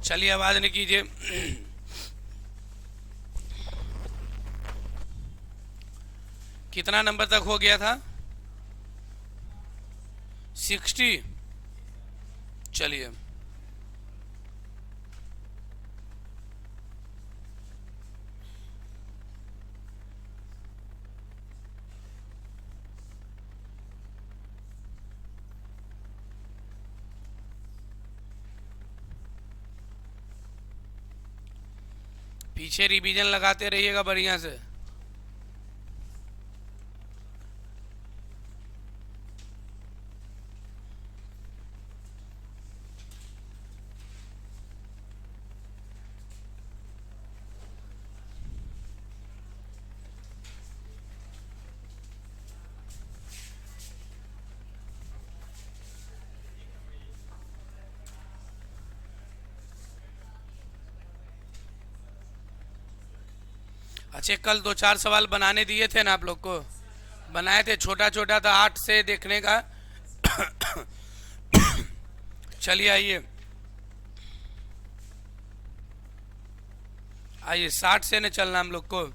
चलिए आवाज नहीं कीजिए। कितना नंबर तक हो गया था? 60। चलिए पीछे रिवीजन लगाते रहिएगा बढ़िया से। अच्छा, कल 2-4 सवाल बनाने दिए थे ना आप लोग को? बनाए थे, छोटा छोटा था 8 से देखने का। चलिए आइए आइए 60 से न चलना हम लोग को।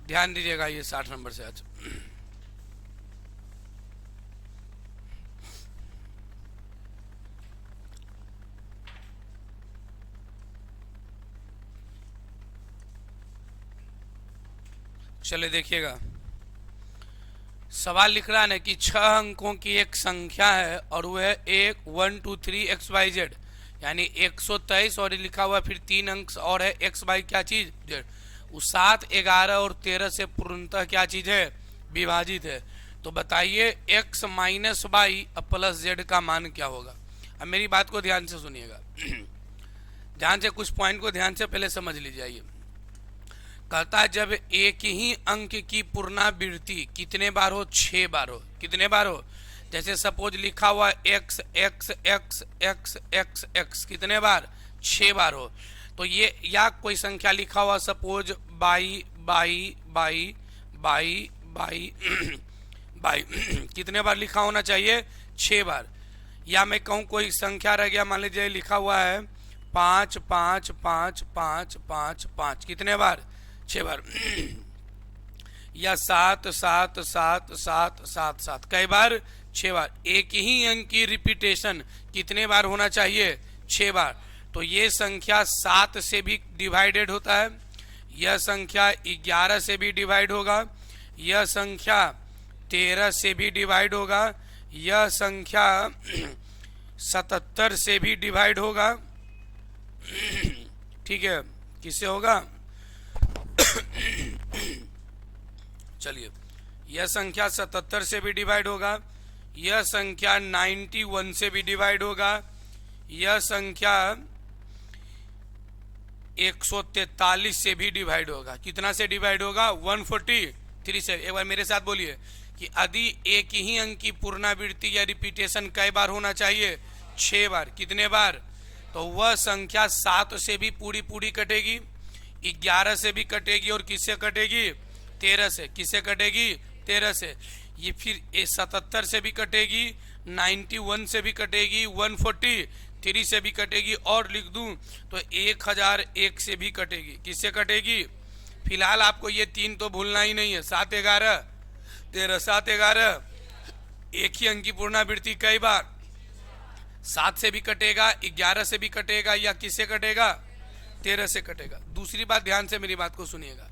ध्यान दीजिएगा, ये 60 नंबर से आज। चलिए देखिएगा, सवाल लिख रहा है ना कि 6 अंकों की एक संख्या है और वह 1 2 3 XYZ, यानी 123, और लिखा हुआ फिर 3 अंक और है x बाई क्या चीज z। वो 7, 11 और 13 से पूर्णतः क्या चीज है? विभाजित है। तो बताइए x minus by plus z का मान क्या होगा? अब मेरी बात को ध्यान से सुनिएगा। ध्यान से कुछ पॉइंट को ध्यान से पहले समझ लीजिए। कहता है जब एक ही अंक की पुनरावृत्ति कितने बार हो? 6 बार हो। कितने बार हो? जैसे सपोज लिखा हुआ x x x x x x, कितने बार? 6 बार हो। तो ये, या कोई संख्या लिखा हुआ suppose by by by by by by, कितने बार लिखा होना चाहिए? 6 बार। या मैं कहूँ कोई संख्या रह गया, मान लीजिए लिखा हुआ है 5 5 5 5 5 5, कितने बार? 6 बार। या 7 7 7 7 7 7, कई बार? 6 बार। एक ही अंक की रिपीटेशन कितने बार होना चाहिए? 6 बार। तो ये संख्या 7 से भी डिवाइडेड होता है, यह संख्या 11 से भी डिवाइड होगा, यह संख्या 13 से भी डिवाइड होगा, यह संख्या 77 से भी डिवाइड होगा। ठीक है, किससे होगा? चलिए, यह संख्या 77 से भी डिवाइड होगा, यह संख्या 91 से भी डिवाइड होगा, यह संख्या 143 से भी डिवाइड होगा। कितना से डिवाइड होगा? 143 से। एक बार मेरे साथ बोलिए कि यदि एक ही अंक की पुनरावृत्ति या रिपीटेशन कई बार होना चाहिए? 6 बार। कितने बार? तो वह संख्या 7 से भी पूरी पूरी कटेगी, 11 से भी कटेगी, और किससे कटेगी? 13 से। किससे कटेगी? 13 से। ये फिर 77 से भी कटेगी, 91 से भी कटेगी, 143 से भी कटेगी, और लिख दूं तो 1001 से भी कटेगी। किससे कटेगी? फिलहाल आपको ये 3 तो भूलना ही नहीं है। 7 11 13, 7 11, एक ही अंक की पुनरावृत्ति कई बार? 7 से भी कटेगा, 11 से भी कटेगा, या किससे कटेगा? 13 से कटेगा। दूसरी बात, ध्यान से मेरी बात को सुनिएगा।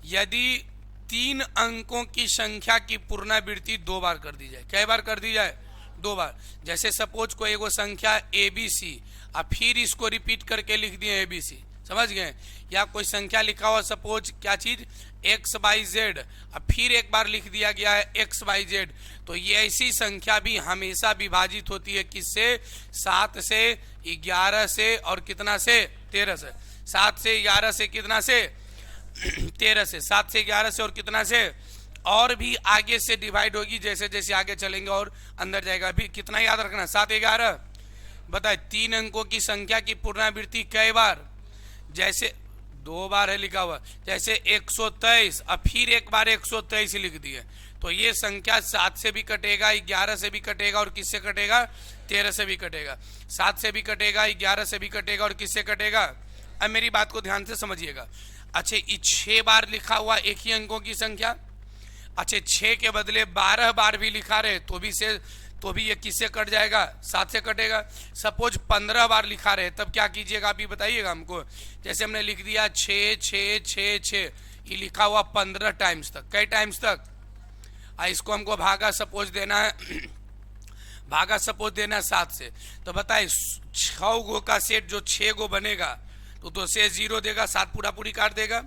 यदि 3 अंकों की संख्या की पुनरावृत्ति 2 बार कर दी जाए, कई बार कर दी जाए? 2 बार। जैसे सपोज कोई एगो संख्या ABC, अब फिर इसको रिपीट करके लिख दिए ABC, समझ गए? या कोई संख्या लिखा हुआ सपोज क्या चीज? x बाई जेड, अब फिर एक बार लिख दिया गया है x बाई जेड। तो ये ऐसी संख्या भी हमेशा विभाजित होती है किससे? 7 से, 11 से, और कितना से? 13 से। 7 से 11 से, कितना से? 13 से। 7 से 11 से और कितना से? और भी आगे से डिवाइड होगी, जैसे जैसे आगे चलेंगे और अंदर जाएगा। अभी कितना याद रखना? 7 11। बताए 3 अंकों की संख्या की पुनरावृत्ति कई बार? जैसे 2 बार है लिखा हुआ, जैसे 123, अब फिर एक बार 123 लिख दिए, तो ये संख्या 7 से भी कटेगा, 11 से भी कटेगा और किससे कटेगा? 13 से भी कटेगा। 7 से भी कटेगा, 11 से भी कटेगा और किससे कटेगा? अब मेरी बात को ध्यान से समझिएगा। अच्छा, ये 6 बार लिखा हुआ एक ही अंकों की संख्या, अच्छा 6 के बदले 12 बार भी लिखा रहे तो भी ये किससे कट जाएगा? 7 से कटेगा। सपोज 15 बार लिखा रहे तब क्या कीजिएगा आप ही बताइएगा हमको। जैसे हमने लिख दिया 6 6 6 6, ये लिखा हुआ 15 टाइम्स तक। कई टाइम्स तक? इसको हमको भागा सपोज देना है भागा सपोज देना है 7 से। तो बताइए 6 गो का सेट जो 6 गो बनेगा तो से 0 देगा, 7 पूरा पूरी काट देगा।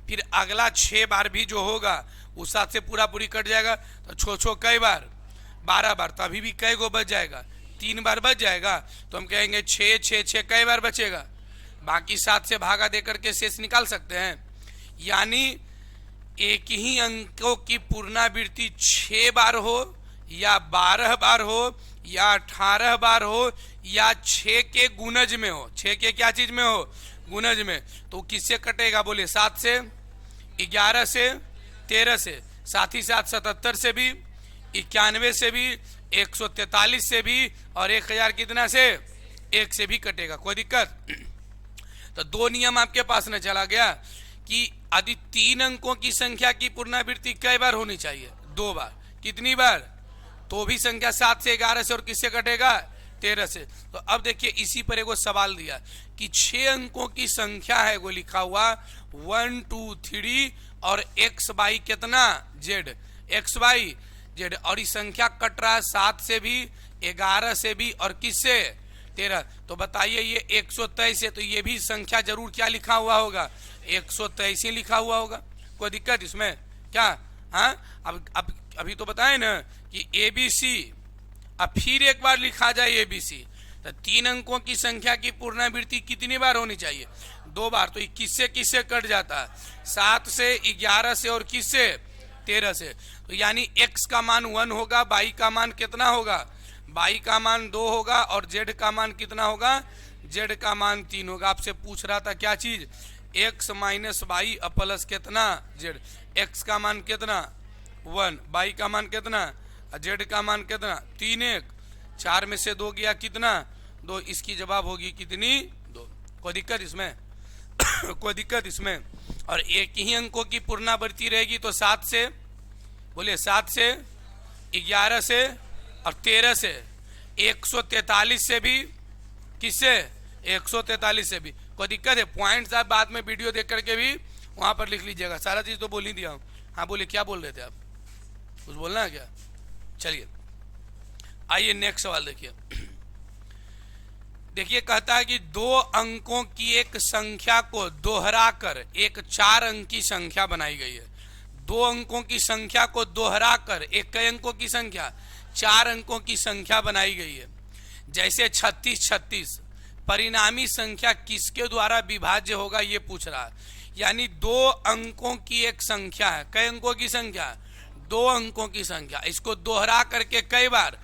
फिर अगला 6 बार भी जो होगा उस 7 से पूरा पूरी कट जाएगा। तो छो कई बार? 12 बार। तो अभी भी कई गो बच जाएगा? 3 बार बच जाएगा। तो हम कहेंगे 6 6 6 कई बार बचेगा? बाकी 7 से भागा दे करके शेष निकाल सकते हैं। यानी एक ही अंकों की पुनरावृत्ति 6 बार हो या 12 बार हो या 18 बार हो या 6 के गुणज में हो, 6 के क्या चीज में हो? गुणज में। तो किससे कटेगा? बोले 7 से, 11 से, 13 से, साथ ही साथ 77 से भी, 91 से भी, 143 से भी और 1000 कितना से? 1 से भी कटेगा। कोई दिक्कत? तो 2 नियम आपके पास न चला गया कि यदि 3 अंकों की संख्या की पुनरावृत्ति कई बार होनी चाहिए? 2 बार। कितनी बार? तो भी संख्या 7 से, 11 से और किससे कटेगा? 13 से। तो अब देखिए इसी पर एक सवाल दिया कि 6 अंकों की संख्या है, वो लिखा हुआ 1 2 3 और एक्स बाई कितना? Z, x by Z. और ये संख्या कट रहा है 7 से भी, 11 से भी और किससे? 13। तो बताइए ये 123 है, तो ये भी संख्या जरूर क्या लिखा हुआ होगा? 123 ही लिखा हुआ होगा। कोई दिक्कत इसमें क्या? हाँ, अब अभी तो बताए ना कि ABC, अब फिर एक बार लिखा जाए ABC। तो 3 अंकों की संख्या की पुनरावृत्ति कितनी बार होनी चाहिए? 2 बार। तो किससे किससे कट जाता है? 7 से, 11 से और किससे? 13 से। तो यानी x का मान 1 होगा, y का मान कितना होगा? y का मान 2 होगा और z का मान कितना होगा? z का मान 3 होगा। आपसे पूछ रहा था क्या चीज? x माइनस वाई प्लस कितना? z। x का मान कितना? 1, y का मान कितना? z का मान कितना? 3 1 4 में से 2 गया कितना? 2। इसकी जवाब होगी कितनी? 2। कोई दिक्कत इसमें? कोई दिक्कत इसमें? और एक ही अंकों की पुनरावृत्ति रहेगी तो 7 से, बोलिए 7 से, 11 से और 13 से, 143 से भी, किससे? 143 से भी। कोई दिक्कत है? पॉइंट्स आप बाद में वीडियो देख करके भी वहां पर लिख लीजिएगा। सारा चीज तो बोल ही दिया हूं। हाँ बोलिए, क्या बोल रहे थे आप? कुछ बोलना है क्या? चलिए आइए नेक्स्ट सवाल देखिए। देखिए कहता है कि 2 अंकों की एक संख्या को दोहराकर एक 4 अंक की संख्या बनाई गई है। 2 अंकों की संख्या को दोहराकर एक कई अंकों की संख्या? 4 अंकों की संख्या बनाई गई है। जैसे 36 36, परिणामी संख्या किसके द्वारा विभाज्य होगा ये पूछ रहा है। यानी 2 अंकों की एक संख्या है। कई अंकों की संख्या? 2 अंकों की संख्या। इसको दोहरा करके कई बार?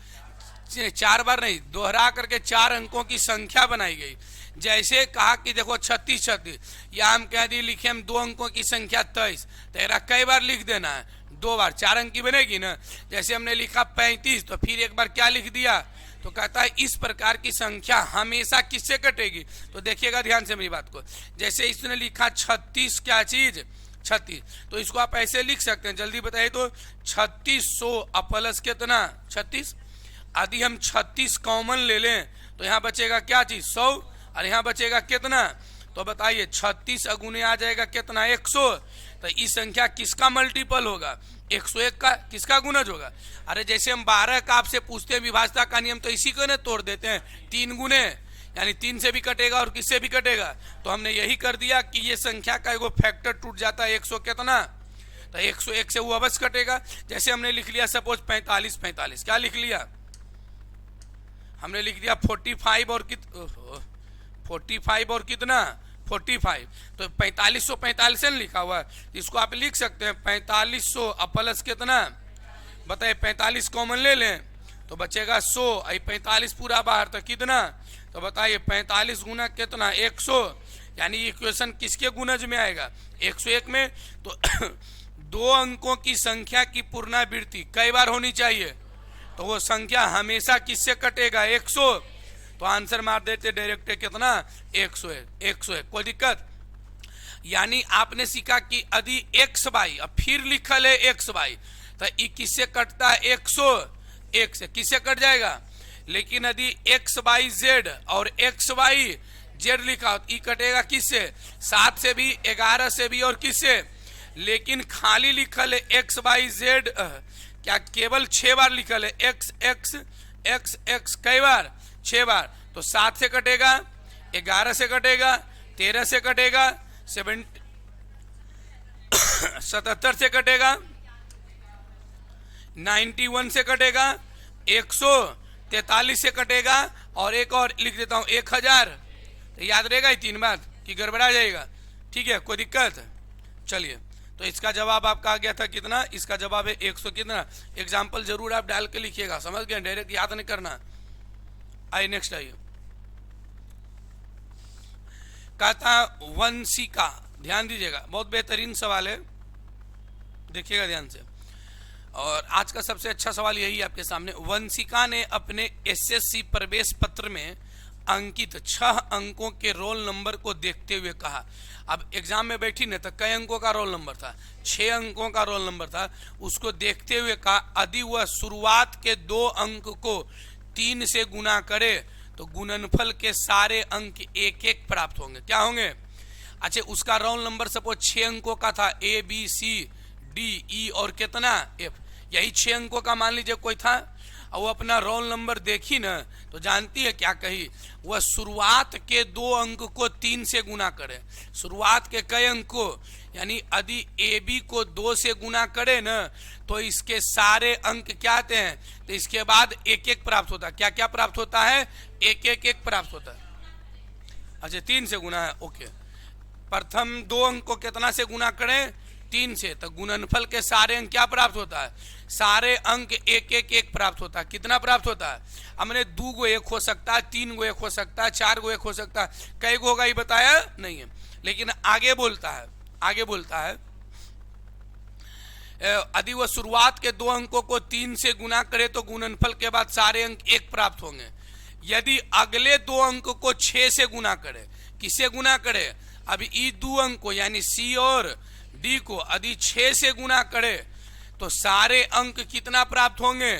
4 बार नहीं, दोहरा करके 4 अंकों की संख्या बनाई गई। जैसे कहा कि देखो 36 36, या हम कह दिए लिखे हम 2 अंकों की संख्या 23, तेरा कई बार लिख देना है? 2 बार। 4 अंक की बनेगी ना। जैसे हमने लिखा 35, तो फिर एक बार क्या लिख दिया? तो कहता है इस प्रकार की संख्या हमेशा किससे कटेगी? तो देखिएगा ध्यान से मेरी बात को। जैसे इसने लिखा 36, क्या चीज? 36, तो इसको आप ऐसे लिख सकते हैं, जल्दी बताइए तो। 3600 प्लस कितना? 36। यदि हम 36 कॉमन ले लें तो यहाँ बचेगा क्या चीज? 100। और यहाँ बचेगा कितना? तो बताइए 36 अगुने आ जाएगा कितना? 100। तो इस संख्या किसका मल्टीपल होगा? 101 का। किसका गुणज होगा? अरे जैसे हम 12 का आपसे पूछते हैं विभाजता का नियम, तो इसी को ना तोड़ देते हैं 3 गुने, यानी 3 से भी कटेगा और किससे भी कटेगा। तो हमने यही कर दिया कि ये संख्या का एगो फैक्टर टूट जाता है 100 कितना? तो 101 से वो अवश्य कटेगा। जैसे हमने लिख लिया सपोज 45 45, क्या लिख लिया? हमने लिख दिया 45 और 45 और कितना? 45। तो 4545 से लिखा हुआ है, इसको आप लिख सकते हैं 4500 प्लस कितना? बताइए 45 कॉमन ले लें तो बचेगा 100, 45 पूरा बाहर तो कितना? तो बताइए 45 गुना कितना? 100। यानी इक्वेशन किसके गुणज में आएगा? 101 में। तो दो अंकों की संख्या की पुनरावृत्ति कई बार होनी चाहिए, तो वो संख्या हमेशा किससे कटेगा? 100। तो आंसर मार देते डायरेक्ट, कितना? 100 है। 100 है, कोई दिक्कत? यानी आपने सीखा कि यदि एक्स वाई, अब फिर लिखल है एक्स वाई, तो ये किससे कटता है? 101 से। किससे कट जाएगा? लेकिन यदि एक्स वाई जेड और एक्स वाई जेड लिखा हो, ये कटेगा किससे? 7 से भी, 11 से भी, और किससे? लेकिन खाली लिखल है एक्स वाई जेड, क्या केवल 6 बार लिखल है? एक्स एक्स एक्स एक्स कई बार? 6 बार। तो 7 से कटेगा, 11 से कटेगा, 13 से कटेगा, 77 से कटेगा, 91 से कटेगा, 143 से कटेगा, और एक और लिख देता हूं 1000। तो याद रहेगा ये 3 बात कि गड़बड़ा जाएगा? ठीक है, कोई दिक्कत? चलिए, तो इसका जवाब आपका आ गया था कितना? इसका जवाब है 100 कितना। एग्जाम्पल जरूर आप डाल के लिखिएगा, समझ गए? डायरेक्ट याद नहीं करना। आइए नेक्स्ट आइए। कहता वंशिका, ध्यान दीजिएगा, बहुत बेहतरीन सवाल है, देखिएगा ध्यान से। और आज का सबसे अच्छा सवाल यही आपके सामने। वंशिका ने अपने एसएससी प्रवेश पत्र में अंकित 6 अंकों के रोल नंबर को देखते हुए कहा। अब एग्जाम में बैठी न, तो कई अंकों का रोल नंबर था? 6 अंकों का रोल नंबर था। उसको देखते हुए कहा यदि वह शुरुआत के 2 अंक को 3 से गुना करे तो गुणनफल के सारे अंक 1-1 प्राप्त होंगे। क्या होंगे? अच्छा, उसका रोल नंबर सपोज 6 अंकों का था, A B C D E और कितना? एफ। यही 6 अंकों का मान लीजिए कोई था, और वो अपना रोल नंबर देखी ना, तो जानती है क्या कही? वह शुरुआत के 2 अंक को 3 से गुना करे। शुरुआत के कई अंक को, यानी यदि ए बी को 2 से गुना करे ना, तो इसके सारे अंक क्या आते हैं? तो इसके बाद 1-1 प्राप्त होता है। क्या क्या प्राप्त होता है? 1-1 प्राप्त होता है। अच्छा, 3 से गुना है, ओके। प्रथम 2 अंक को कितना से गुना करें? 3 से। तो गुणनफल के सारे अंक क्या प्राप्त होता है? सारे अंक 1-1 प्राप्त होता है। कितना प्राप्त होता है? हमने 2 गो 1 हो सकता है, 3 गो 1 हो सकता है, 4 गो 1 हो सकता है, कई गो होगा ये बताया नहीं है। लेकिन आगे बोलता है, आगे बोलता है यदि वह शुरुआत के 2 अंकों को 3 से गुना करे तो गुणनफल के बाद सारे अंक 1 प्राप्त होंगे। यदि अगले 2 अंक को 6 से गुना करे, किससे गुना करे? अभी ई 2 अंक को, यानी सी और डी को यदि 6 से गुना करे तो सारे अंक कितना प्राप्त होंगे?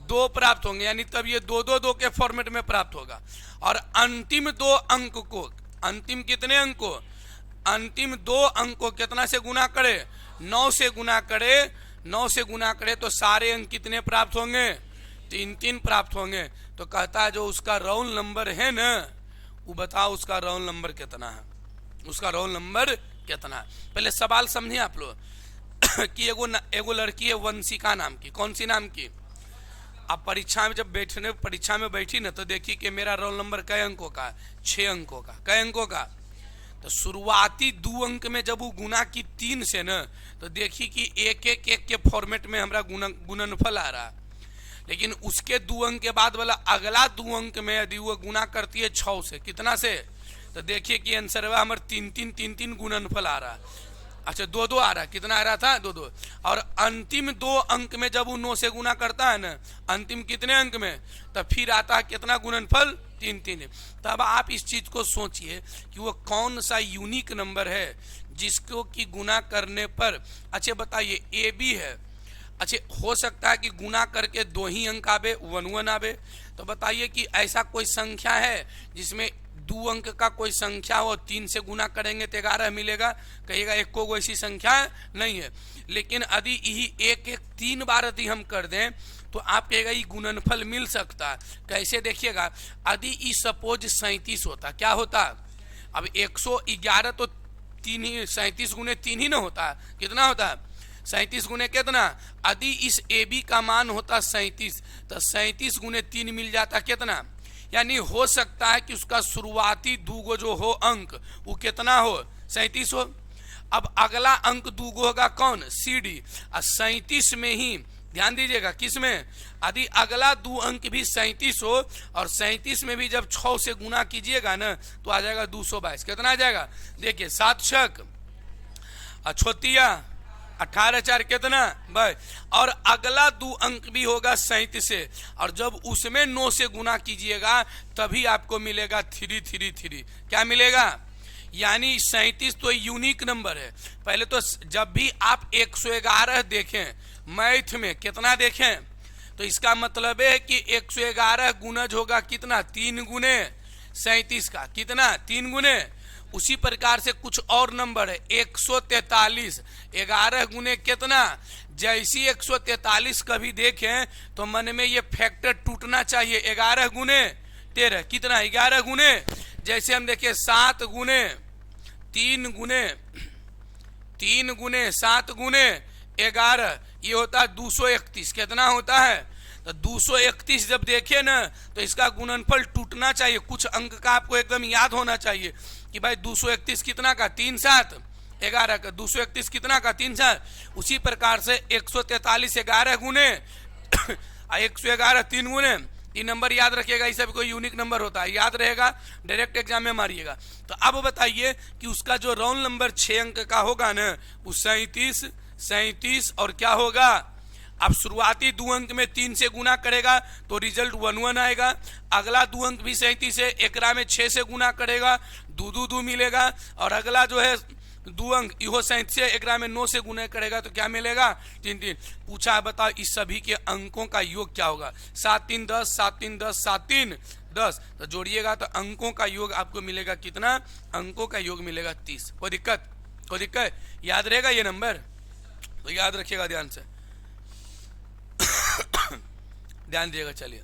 2 प्राप्त होंगे। यानी तब ये 2-2-2 के फॉर्मेट में प्राप्त होगा। और अंतिम 2 अंक को, अंतिम कितने अंक को? अंतिम 2 अंक को कितना से गुना करे? 9 से गुना करे। 9 से गुना करे तो सारे अंक कितने प्राप्त होंगे? 3-3 प्राप्त होंगे। तो कहता है जो उसका रोल नंबर है ना, वो बताओ उसका रोल नंबर कितना है? उसका रोल नंबर कितना है? पहले सवाल समझिए आप लोग कि एगो लड़की है वंशिका नाम की। कौन सी नाम की? अब परीक्षा में जब परीक्षा में बैठी ना, तो देखी कि मेरा रोल नंबर कई अंकों का? 6 अंकों का। कई अंकों का? तो शुरुआती 2 अंक में जब वो गुना की 3 से ना, तो देखी कि 1-1 के फॉर्मेट में हमारा गुणनफल आ रहा। लेकिन उसके 2 अंक के बाद वाला अगला 2 अंक में यदि वो गुना करती है 6 से, कितना से? तो देखिए कि आंसर हमारे 3-3 गुणनफल आ रहा। अच्छा, 2-2 आ रहा। कितना आ रहा था? 2-2। और अंतिम 2 अंक में जब वो 9 से गुना करता है ना, अंतिम कितने अंक में, तब फिर आता है कितना गुणनफल? 3-3। तब आप इस चीज को सोचिए कि वो कौन सा यूनिक नंबर है जिसको कि गुना करने पर, अच्छा बताइए, ए बी है। अच्छा, हो सकता है कि गुना करके 2 ही अंक आवे, 1-1 आवे। तो बताइए कि ऐसा कोई संख्या है जिसमें 2 अंक का कोई संख्या हो, 3 से गुना करेंगे तो 11 मिलेगा? कहिएगा एक को ऐसी संख्या नहीं है। लेकिन यदि यही 1-1 3 बार यदि हम कर दें तो आप कहेगा ये गुणनफल मिल सकता है। कैसे? देखिएगा, यदि ई सपोज 37 होता, क्या होता? अब 111 तो 37 गुने 3 ही ना होता। कितना होता? 37 गुने कितना? यदि इस ए बी का मान होता 37, तो 37 गुने 3 मिल जाता कितना? यानी हो सकता है कि उसका शुरुआती 2 गो जो हो अंक, वो कितना हो? 37 हो। अब अगला अंक 2 गो होगा कौन? C D. 37 में ही ध्यान दीजिएगा, किस में? यदि अगला 2 अंक भी 37 हो, और 37 में भी जब 6 से गुना कीजिएगा ना, तो आ जाएगा 222। कितना आ जाएगा? देखिए, 7 छक 36 18 कितना भाई, और अगला 2 अंक भी होगा 37 से, और जब उसमें 9 से गुना कीजिएगा तभी आपको मिलेगा 333। क्या मिलेगा? यानी 37 तो यूनिक नंबर है। पहले तो जब भी आप 111 देखें मैथ में, कितना देखें, तो इसका मतलब है कि 111 गुणज होगा कितना, 3 गुने 37 का, कितना 3 गुने। उसी प्रकार से कुछ और नंबर है 143, 11 गुने कितना। जैसी 143 कभी देखें तो मन में ये फैक्टर टूटना चाहिए, 11 गुने 13 कितना, 11 गुने। जैसे हम देखें 7 गुने 3 गुने 3 गुने 7 गुने 11, ये होता है 231। कितना होता है? तो 231 जब देखे ना तो इसका गुणनफल टूटना चाहिए, कुछ अंक का आपको एकदम याद होना चाहिए कि भाई 231 कितना का, 3 7 11 का, 231 कितना का, 3 7। उसी प्रकार से 143 11 गुने 111 3 गुने, 3 नंबर याद रखिएगा, इस सब कोई यूनिक नंबर होता है, याद रहेगा, डायरेक्ट एग्जाम में मारिएगा। तो अब बताइए कि उसका जो रोल नंबर 6 अंक का होगा ना वो 37 और क्या होगा। अब शुरुआती 2 अंक में 3 से गुना करेगा तो रिजल्ट 11 आएगा। अगला 2 अंक भी 37 है, एकरा में 6 से गुना करेगा 2 मिलेगा, और अगला जो है 2 अंक इहो 37 से, एकरा में 9 से गुना करेगा तो क्या मिलेगा, 3 पूछा बताओ इस सभी के अंकों का योग क्या होगा। 7 3 10, 7 3 10, 7 3 10, तो जोड़िएगा तो अंकों का योग आपको मिलेगा कितना, अंकों का योग मिलेगा 30। कोई दिक्कत याद रहेगा ये नंबर, तो याद रखिएगा ध्यान से ध्यान दीजिएगा। चलिए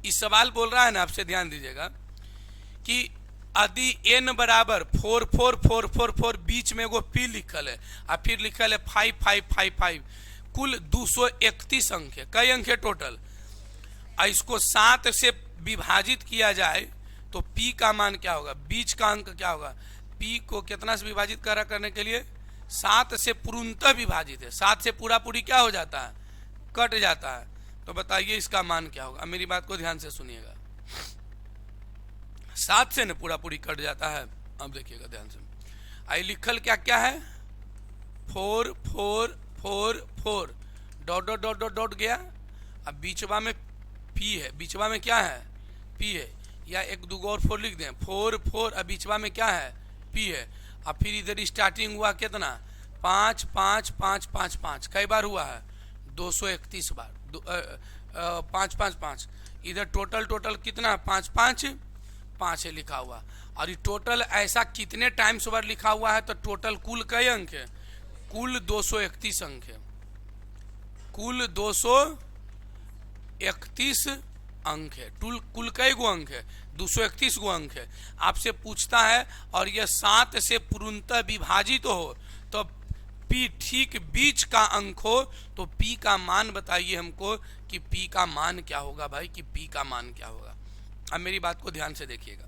इस सवाल बोल रहा है ना, आपसे ध्यान दीजिएगा कि यदि n बराबर 4 4 4 4 4, बीच में वो p लिखल है और फिर लिखल है 5 5 5 5, कुल 231 अंक है। कई अंक है टोटल? इसको 7 से विभाजित किया जाए तो p का मान क्या होगा, बीच का अंक क्या होगा। p को कितना से विभाजित करने के लिए 7 से पूर्णतः विभाजित है, 7 से पूरा पूरी क्या हो जाता है, कट जाता है। तो बताइए इसका मान क्या होगा। मेरी बात को ध्यान से सुनिएगा, 7 से न पूरा पूरी कट जाता है। अब देखिएगा ध्यान से, आई लिखल क्या क्या है, 4 4 4 4 dot dot dot dot dot गया। अब बीचवा में p है, बीचवा में क्या है, p है, या 1 2 और 4 लिख दें, 4 4, अब बीचवा में क्या है, p है। अब फिर इधर स्टार्टिंग हुआ कितना, 5 5 5 5 5, कई बार हुआ है, 231 बार, 5 5 5। इधर टोटल कितना, 5 5 5 है लिखा हुआ, और ये टोटल ऐसा कितने टाइम्स बार लिखा हुआ है, तो टोटल कुल कई अंक है, कुल 231 अंक है, कुल 231 अंक है। कुल कई गो अंक है, 231 गो अंक है। आपसे पूछता है और यह 7 से पूर्णतः विभाजित हो तो p ठीक बीच का अंक हो, तो p का मान बताइए हमको कि p का मान क्या होगा भाई, कि p का मान क्या होगा। अब मेरी बात को ध्यान से देखिएगा,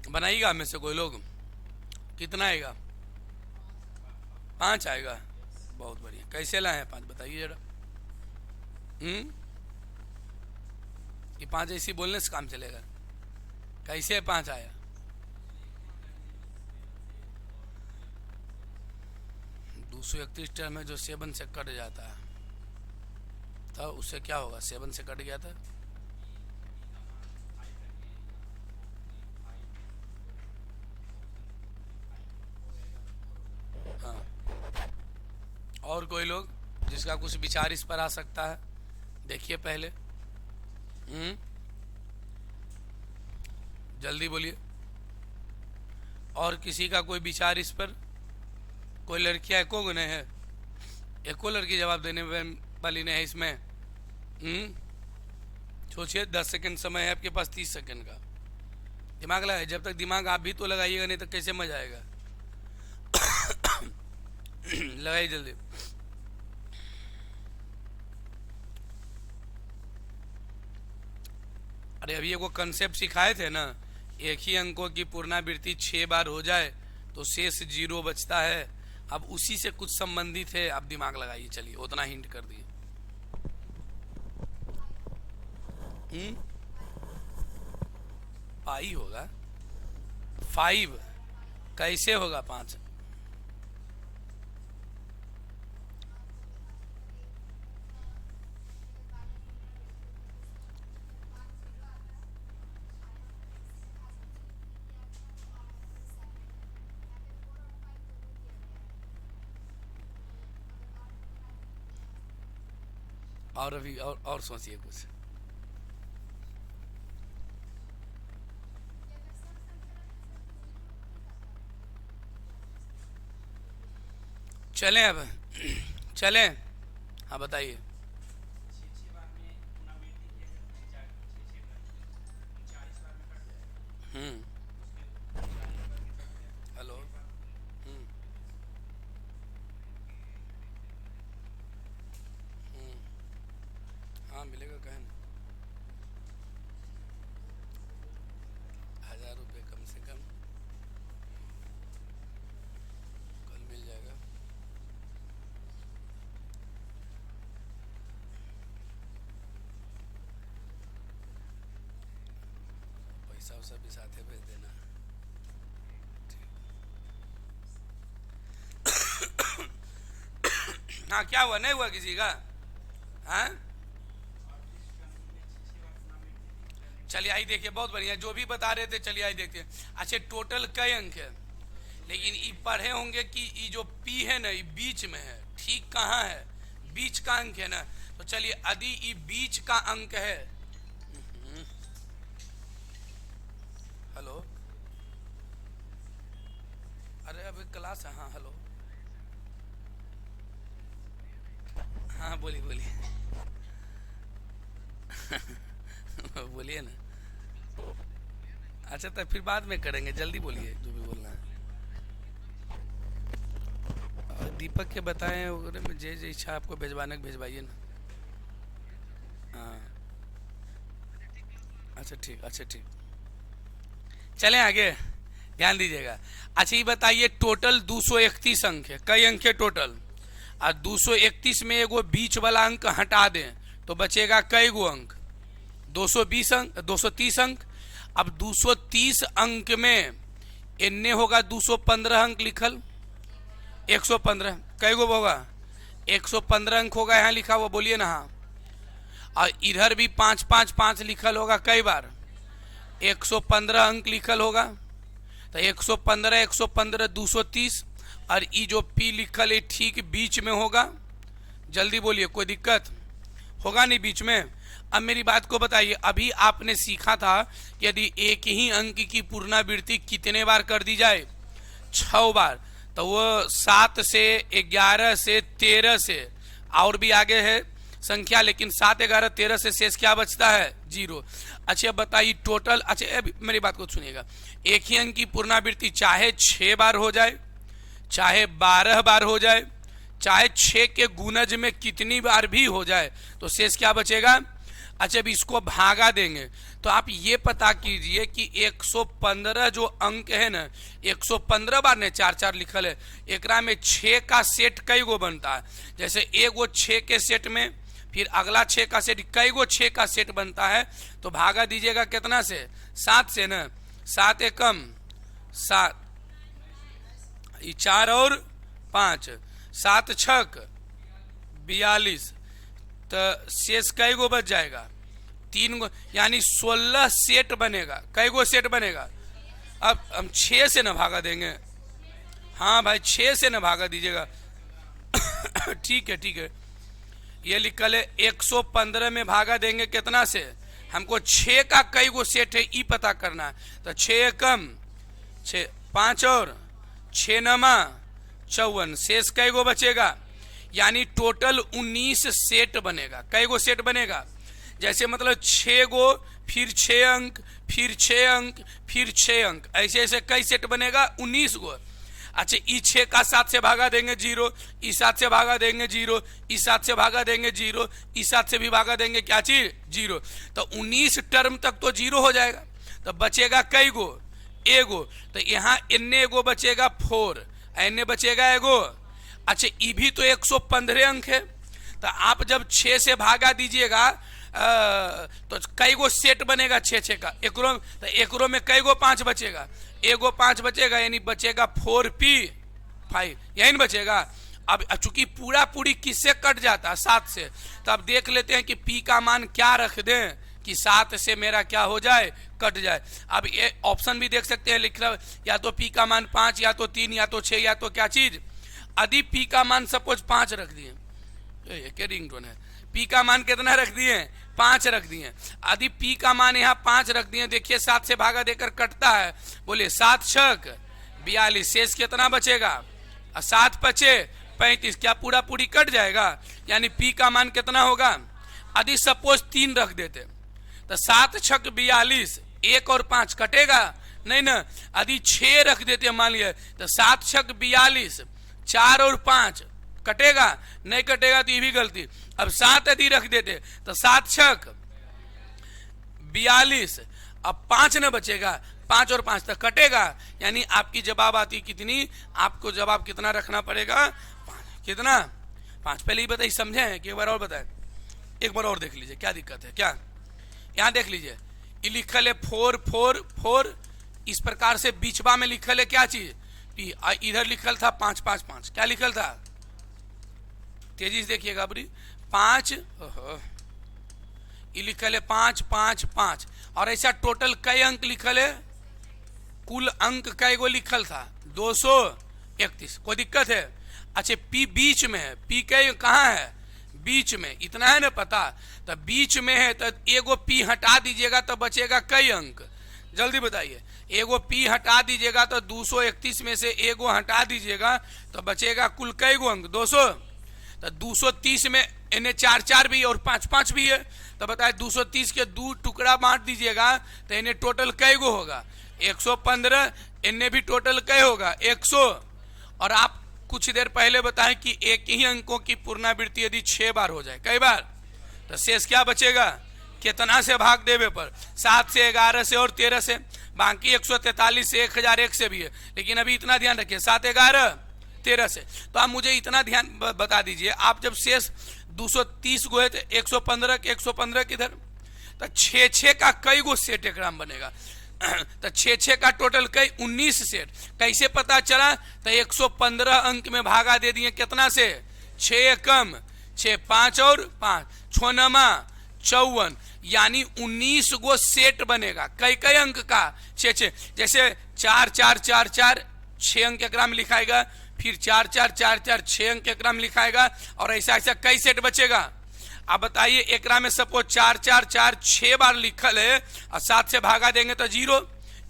बनाइएगा में से कोई लोग, कितना आएगा, 5 आएगा, बहुत बढ़िया। कैसे लाए हैं 5 बताइए जरा। कि 5 ऐसी बोलने से काम चलेगा, कैसे 5 आया। टर्म में जो 7 से कट जाता है तो उससे क्या होगा, 7 से कट गया था, हाँ। और कोई लोग जिसका कुछ विचार इस पर आ सकता है, देखिए पहले, जल्दी बोलिए। और किसी का कोई विचार इस पर, कोई लड़कियां एको गुने है, एको लड़की जवाब देने वाली नहीं है इसमें। सोचिए 10 सेकंड समय है आपके पास, 30 सेकंड का दिमाग लगाए। जब तक दिमाग आप भी तो लगाइएगा नहीं तो कैसे मजा आएगा लगाइए जल्दी। अरे अभी वो कंसेप्ट सिखाए थे ना, एक ही अंकों की पुनरावृत्ति 6 बार हो जाए तो शेष 0 बचता है। अब उसी से कुछ संबंधित है, आप दिमाग लगाइए। चलिए उतना हिंट कर दिए। पाई होगा 5, कैसे होगा 5, और अभी और सोचिए कुछ। चलें अब चलें। हाँ बताइए। हम्म। हेलो। हम्म। हाँ मिलेगा, कहें ना। 1000 रुपये कम से कम कल मिल जाएगा। पैसा वैसा भी साथ भेज देना। हाँ क्या हुआ, नहीं हुआ किसी का? हाँ चलिए आई देखिए, बहुत बढ़िया जो भी बता रहे थे, चलिए आई देखते हैं। अच्छा टोटल कई अंक है, लेकिन ये पढ़े होंगे कि ये जो पी है ना, ये बीच में है, ठीक कहाँ है? बीच का अंक है ना। तो चलिए यदि ये बीच का अंक है। हेलो। अरे अभी क्लास है। हाँ हेलो। हाँ बोलिए बोलिए। बोलिए ना। अच्छा तो फिर बाद में करेंगे, जल्दी बोलिए जो भी बोलना है। और दीपक के बताएं वगैरह में जे जे इच्छा आपको भिजवाने भिजवाइए ना। हाँ अच्छा ठीक, अच्छा ठीक। चलें आगे, ध्यान दीजिएगा। अच्छा ये बताइए टोटल 231 अंक है, कई अंक है टोटल? और 231 में एगो बीच वाला अंक हटा दें तो बचेगा कई गो अंक? 220 अंक, 230 अंक। अब 230 अंक में इन्ने होगा 215 अंक लिखल, 115 कई गो होगा? 115 अंक होगा यहाँ लिखा हुआ, बोलिए ना हाँ। और इधर भी 5 5 5 लिखल होगा, कई बार? 115 अंक लिखल होगा। तो 115 115 230, और ये जो पी लिखल है ठीक बीच में होगा। जल्दी बोलिए, कोई दिक्कत होगा नहीं बीच में? अब मेरी बात को बताइए, अभी आपने सीखा था कि यदि एक ही अंक की पुनरावृत्ति कितने बार कर दी जाए? 6 बार। तो वो 7 से 11 से 13 से और भी आगे है संख्या, लेकिन 7 11 13 से शेष क्या बचता है? 0। अच्छा बताइए टोटल। अच्छा अब मेरी बात को सुनिएगा, एक ही अंक की पुनरावृत्ति चाहे 6 बार हो जाए, चाहे 12 बार हो जाए, चाहे 6 के गुणज में कितनी बार भी हो जाए, तो शेष क्या बचेगा? अच्छा अब इसको भागा देंगे तो आप ये पता कीजिए कि 115 जो अंक है ना, 115 बार ने 4 4 लिखल है, एकरा में 6 का सेट कई गो बनता है? जैसे एगो 6 के सेट में, फिर अगला 6 का सेट, कई गो 6 का सेट बनता है? तो भागा दीजिएगा कितना से? 7 से ना। 7 एकम 7, 4 और 5, 7 छक 42, तो शेष कई गो बच जाएगा? 3 गो, यानी 16 सेट बनेगा। कई गो सेट बनेगा? अब हम 6 से न भागा देंगे। हाँ भाई 6 से न भागा दीजिएगा। ठीक है ठीक है, ये लिखल है 115 में भागा देंगे कितना से? हमको 6 का कई गो सेट है ई पता करना है। तो 6 कम 6, 5 और 6 नमा 54, शेष कई गो बचेगा? यानी टोटल 19 सेट बनेगा। कई गो सेट बनेगा? जैसे मतलब 6 गो, फिर 6 अंक, फिर 6 अंक, फिर 6 अंक, ऐसे ऐसे कई सेट बनेगा? 19 गो। अच्छा ई 6 का 7 से भागा देंगे 0, ई 7 से भागा देंगे 0, ई 7 से भागा देंगे 0, ई 7 से भी भागा देंगे क्या चीज? 0। तो 19 टर्म तक तो 0 हो जाएगा। तो बचेगा कई गो? एगो। तो यहाँ इन्ने एगो बचेगा 4, इन्ने बचेगा एगो। अच्छा ये भी तो 115 अंक है। तो आप जब 6 से भागा दीजिएगा तो कई गो सेट बनेगा? 6 6 का। एकरो तो एकरो में कई गो 5 बचेगा? एगो 5 बचेगा, यानी बचेगा 4p5, यही बचेगा। अब चूंकि पूरा पूरी किससे कट जाता है? 7 से। तो अब देख लेते हैं कि p का मान क्या रख दें कि 7 से मेरा क्या हो जाए? कट जाए। अब ये ऑप्शन भी देख सकते हैं लिख रहा, या तो p का मान 5, या तो 3, या तो 6, या तो क्या चीज? यदि p का मान सपोज 5 रख दिए, एक रिंग टोन है, पी का मान कितना रख दिए, 5 रख दिए। यदि पी का मान यहाँ 5 रख दिए, देखिए 7 से भागा देकर कटता है, बोले 7 छक 42, शेष कितना बचेगा, 7 पचे 35, क्या पूरा पूरी कट जाएगा, यानी पी का मान कितना होगा। यदि सपोज 3 रख देते तो 7 छक 42, 1 और 5 कटेगा नहीं ना। यदि 6 रख देते मान लिया तो 7 छक 42, 4 और 5 कटेगा नहीं, कटेगा तो ये भी गलती। अब 7 यदि रख देते तो 7 छक 42, अब 5 न बचेगा, 5 और 5 तक कटेगा, यानी आपकी जवाब आती कितनी, आपको जवाब कितना रखना पड़ेगा, 5। कितना, 5। पहले ही बताइए, समझे हैं कि एक बार और बताए, एक बार और देख लीजिए क्या दिक्कत है। क्या यहाँ देख लीजिए, ये लिखल है 4 4 4, इस प्रकार से बीचवा में लिखल है क्या चीज, इधर लिखल था 5 5 5, क्या लिखल था, तेजी से देखिएगा बुरी, 5, ये लिखल है 5 5 5, और ऐसा टोटल कई अंक लिखल है, कुल अंक कई गो लिखल था 231। कोई दिक्कत है। अच्छा पी बीच में है, पी कई कहाँ है, बीच में, इतना है ना पता, तो बीच में है तो एगो पी हटा दीजिएगा तो बचेगा कई अंक, जल्दी बताइए। एगो पी हटा दीजिएगा तो 231 में से एगो हटा दीजिएगा तो बचेगा कुल कई गो अंक, 200। तो 230 में इन्हें 4 4 भी और 5 5 भी है, तो बताए 230 के 2 टुकड़ा बांट दीजिएगा तो इन्हें टोटल कई गो होगा, 115। इन्हें भी टोटल कई होगा, 100। और आप कुछ देर पहले बताएं कि एक ही अंकों की पुनरावृत्ति यदि 6 बार हो जाए, कई बार, तो शेष क्या बचेगा, कितना से भाग देवे पर, 7 से 11 से और 13 से, बाकी 143 से 1001 से भी है, लेकिन अभी इतना ध्यान रखिए 7 11 13 से। तो आप मुझे इतना ध्यान बता दीजिए, आप जब शेष 230 गो है तो 115 के 115 किधर, तो 6 6 का कई गो सेट एकराम बनेगा, तो 6 6 का टोटल कई 19 सेट। कैसे पता चला, तो 115 अंक में भागा दे दिए कितना से, 6 कम 6, 5 और 5, 6 नमा 54, यानी 19 गो सेट बनेगा, कई कई अंक का, 6 6। जैसे 4 4 4 4 6 अंक एकराम लिखाएगा, फिर 4 4 4 4 6 अंक एकराम लिखाएगा, और ऐसा ऐसा कई सेट बचेगा। अब बताइए एकरा में सपोज 4 4 4 6 बार लिखल है और 7 से भागा देंगे तो 0,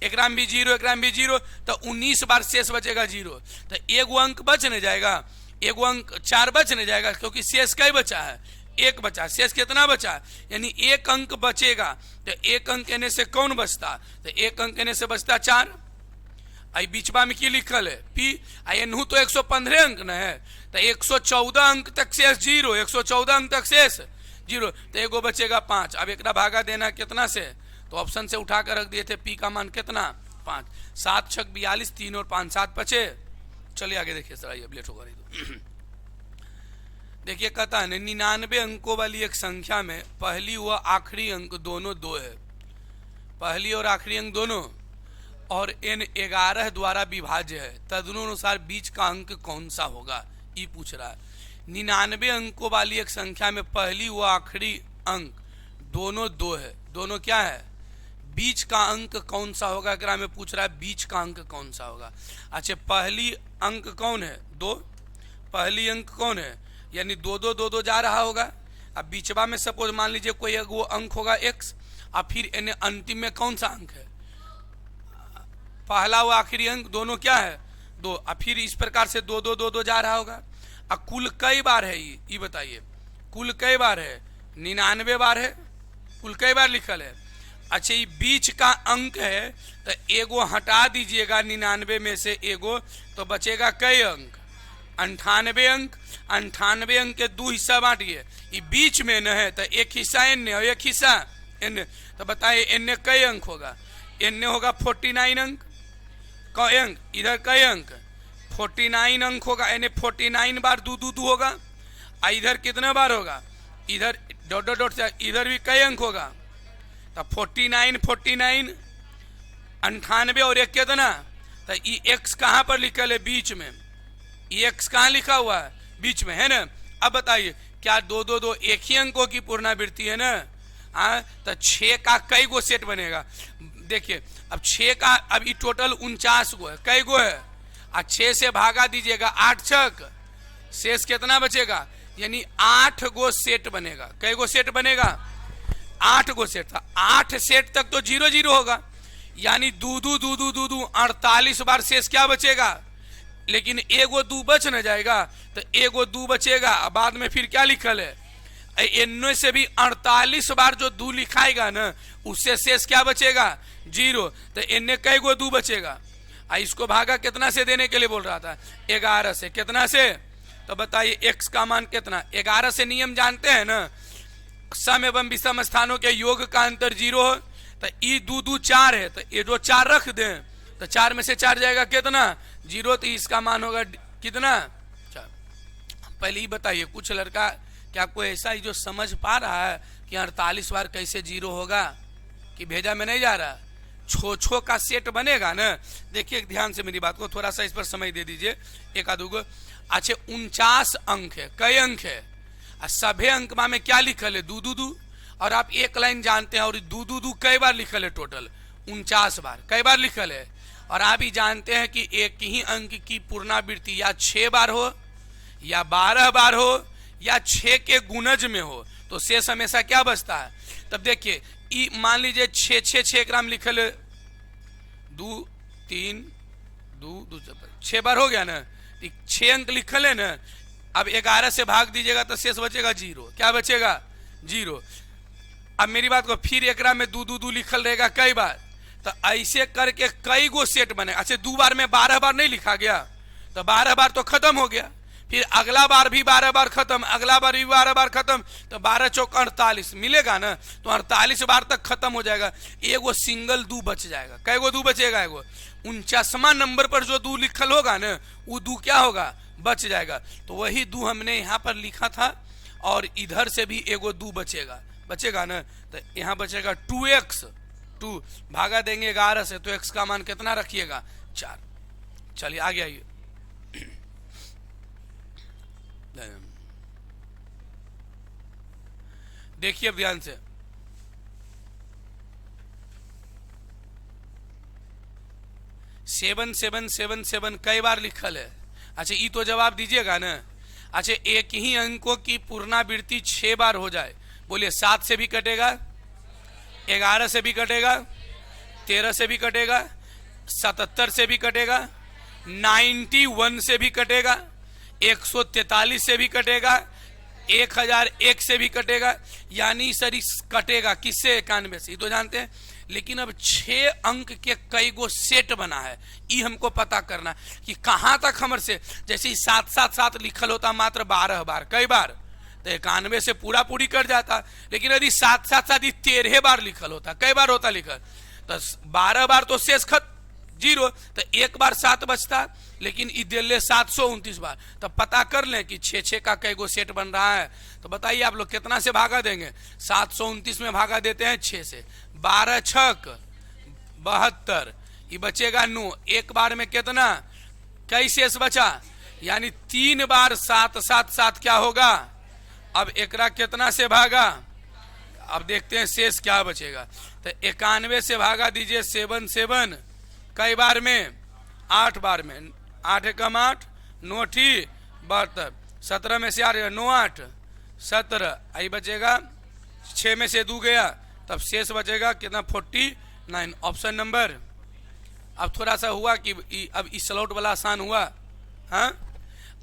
एकराम भी 0, एकराम भी 0, तो 19 बार शेष बचेगा 0, तो एगो अंक बच नहीं जाएगा, एगो अंक 4 बच नहीं जाएगा, क्योंकि शेष कई बचा है, 1 बचा, शेष कितना बचा, यानी 1 अंक बचेगा। तो 1 अंक एने से कौन बचता, तो 1 अंक एने से बचता 4। आई बीचवा में की लिखल है पी, एनहू तो 115 अंक न है, तो 114 अंक तक शेष 0, 114 अंक तक शेष 0, तो एगो बचेगा 5। अब एक भागा देना कितना से, तो ऑप्शन से उठा कर रख दिए थे, पी का मान कितना 5, 7 छक 42, 3 और 5 7 बचे। चलिए आगे देखिए सर, अब लेट होगा नहीं तो देखिए कहता है 99 अंकों वाली एक संख्या में पहली व आखिरी अंक दोनों 2 है, पहली और आखिरी अंक दोनों, और n 11 द्वारा विभाज्य है, तदनुसार बीच का अंक कौन सा होगा, ये पूछ रहा है। 99 अंकों वाली एक संख्या में पहली व आखिरी अंक दोनों 2 है, दोनों क्या है, बीच का अंक कौन सा होगा, अगर में पूछ रहा है बीच का अंक कौन सा होगा। अच्छा पहली अंक कौन है, 2, पहली अंक कौन है, यानी 2 2 2 2 जा रहा होगा। अब बीचवा में सपोज मान लीजिए कोई वो अंक होगा x, और फिर इन्हें अंतिम में कौन सा अंक है, पहला व आखिरी अंक दोनों क्या है 2, और फिर इस प्रकार से 2 2 2 2 जा रहा होगा। अब कुल कई बार है ये बताइए, कुल कई बार है, 99 बार है, कुल कई बार लिखल है। अच्छा ये बीच का अंक है, तो एगो हटा दीजिएगा 99 में से एगो, तो बचेगा कई अंक, 98 अंक। 98 अंक के 2 हिस्सा बांटिए, ये बीच में न है तो एक हिस्सा एन और एक हिस्सा एन, तो बताइए एन कई अंक होगा, एन होगा 49 अंक, कई अंक, इधर कई अंक 49 अंक होगा, यानी 49 बार 2 2 2 होगा, और इधर कितने बार होगा, इधर डॉट डॉट डॉट से इधर भी कई अंक होगा, तो 49 49 98 और एक कितना, तो ये एक्स कहाँ पर लिखा है बीच में, ये एक्स कहाँ लिखा हुआ है बीच में है ना। अब बताइए क्या 2 2 2 एक ही अंकों की पुनरावृत्ति है ना, हाँ, तो 6 का कई गो सेट बनेगा। देखिए अब 6 का, अब ये टोटल 49 गो है, कई गो है, और 6 से भागा दीजिएगा 8 छक, शेष कितना बचेगा, यानी 8 गो सेट बनेगा। कई गो सेट बनेगा? 8 गो सेट था। 8 सेट तक तो 0 0 होगा, यानी दू 48 बार शेष क्या बचेगा? लेकिन एगो 2 बच न जाएगा, तो एगो 2 बचेगा। बाद में फिर क्या लिखल है? इनमें से भी 48 बार जो 2 लिखाएगा ना, उससे शेष क्या बचेगा? 0। तो इनने कई गो 2 बचेगा। इसको भागा कितना से देने के लिए बोल रहा था? 11 से। कितना से? तो बताइए x का मान कितना? 11 से नियम जानते हैं ना, सम एवं विषम स्थानों के योग का अंतर 0 हो। तो ई 2 2 4 है, तो ये जो 4 रख दें तो 4 में से 4 जाएगा कितना? 0। तो इसका मान होगा कितना? 4। पहले ही बताइए, कुछ लड़का क्या कोई ऐसा ही जो समझ पा रहा है कि 48 बार कैसे 0 होगा, कि भेजा में नहीं जा रहा? छो का सेट बनेगा ना। देखिए ध्यान से मेरी बात को, थोड़ा सा इस पर समय दे दीजिए, एक आधो को। अच्छा 49 अंक है। कई अंक है? सभे अंक में क्या लिखल है? 2 2 2। और आप एक लाइन जानते हैं, और 2 2 2 कई बार लिखल है? टोटल 49 बार। कई बार लिखल है? और आप ही जानते हैं कि एक ही अंक की पुनरावृत्ति या 6 बार हो, या 12 बार हो, या 6 के गुणज में हो, तो शेष हमेशा क्या बचता है? तब देखिए मान लीजिए 6 ग्राम लिखल 2 3 2 6 बार हो गया ना, 6 अंक लिखल है ना। अब 11 से भाग दीजिएगा तो शेष बचेगा 0। क्या बचेगा? 0। अब मेरी बात को, फिर एक में 2 2 2 लिखल रहेगा कई बार, तो ऐसे करके कई गो सेट बने। अच्छा 2 बार में 12 बार नहीं लिखा गया, तो 12 बार तो खत्म हो गया। फिर अगला बार भी 12 बार खत्म, अगला बार भी 12 बार खत्म, तो 12 चौक 48 मिलेगा ना, तो 48 बार तक खत्म हो जाएगा। एगो सिंगल 2 बच जाएगा। कै गो 2 बचेगा? एगो 49वां नंबर पर जो 2 लिखल होगा ना, वो 2 क्या होगा? बच जाएगा। तो वही 2 हमने यहाँ पर लिखा था, और इधर से भी एगो 2 बचेगा ना, तो यहाँ बचेगा 2x। 2 भागा देंगे 11 से, तो x का मान कितना रखिएगा? 4। चलिए आगे आइए। देखिए ध्यान से, सेवन सेवन सेवन सेवन कई बार लिखल है? अच्छा ये तो जवाब दीजिएगा ना। अच्छा एक ही अंकों की पुनरावृत्ति 6 बार हो जाए, बोलिए 7 से भी कटेगा, 11 से भी कटेगा, 13 से भी कटेगा, 77 से भी कटेगा, 91 से भी कटेगा, 143 से भी कटेगा, 1001 से भी कटेगा। यानी सर कटेगा किससे? 91 से। ये तो जानते हैं, लेकिन अब 6 अंक के कई गो सेट बना है, ये हमको पता करना कि कहां तक हमर से। जैसे 7 7 7 लिखल होता मात्र 12 बार, कई बार? तो 91 से पूरा पूरी कर जाता। लेकिन यदि 7 7 7 13 बार लिखल होता, कई बार होता लिखल? तो 12 बार तो शेष 0, तो 1 बार 7 बचता। लेकिन दिल्ली 729 बार। तो पता कर लें कि 6 का कई गो सेट बन रहा है। तो बताइए आप लोग कितना से भागा देंगे? 729 में भागा देते हैं 6 से। 12 छक 72, ये बचेगा 9। एक बार में कितना? कई शेष बचा? यानी 3 बार 7 7 7 क्या होगा? अब एकरा कितना से भागा? अब देखते हैं शेष क्या बचेगा। तो 91 से भागा दीजिए 7 7, कई बार में? 8 बार में। 8 एकम 8, 9 ठी 72, 17 में से 8 9 8 17, आई बचेगा 6 में से 2 गया, तब शेष बचेगा कितना? 49। Option number. अब थोड़ा सा हुआ कि अब इस स्लॉट वाला आसान हुआ। हाँ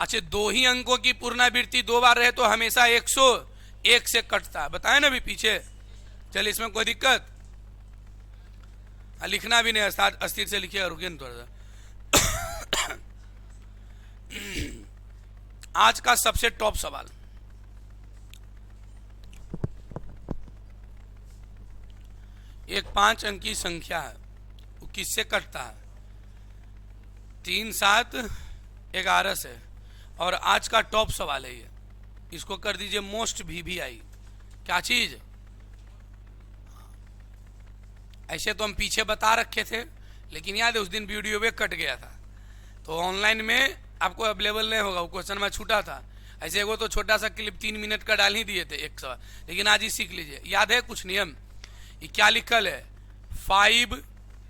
अच्छा 2 ही अंकों की पुनरावृत्ति 2 बार रहे तो हमेशा 101 से कटता, बताए ना अभी पीछे। चलिए इसमें कोई दिक्कत? लिखना भी नहीं, अस्थिर से लिखिएगा। रुकिए थोड़ा सा। आज का सबसे टॉप सवाल, एक 5 अंकी संख्या है, वो किससे कटता है? 3 7 11 से। और आज का टॉप सवाल है ये, इसको कर दीजिए मोस्ट VVI। क्या चीज? ऐसे तो हम पीछे बता रखे थे, लेकिन याद है उस दिन वीडियो में कट गया था, तो ऑनलाइन में आपको अवेलेबल नहीं होगा, वो क्वेश्चन में छूटा था। ऐसे वो तो छोटा सा क्लिप 3 मिनट का डाल ही दिए थे एक सवाल, लेकिन आज ही सीख लीजिए। याद है कुछ नियम? ये क्या लिखल है? 5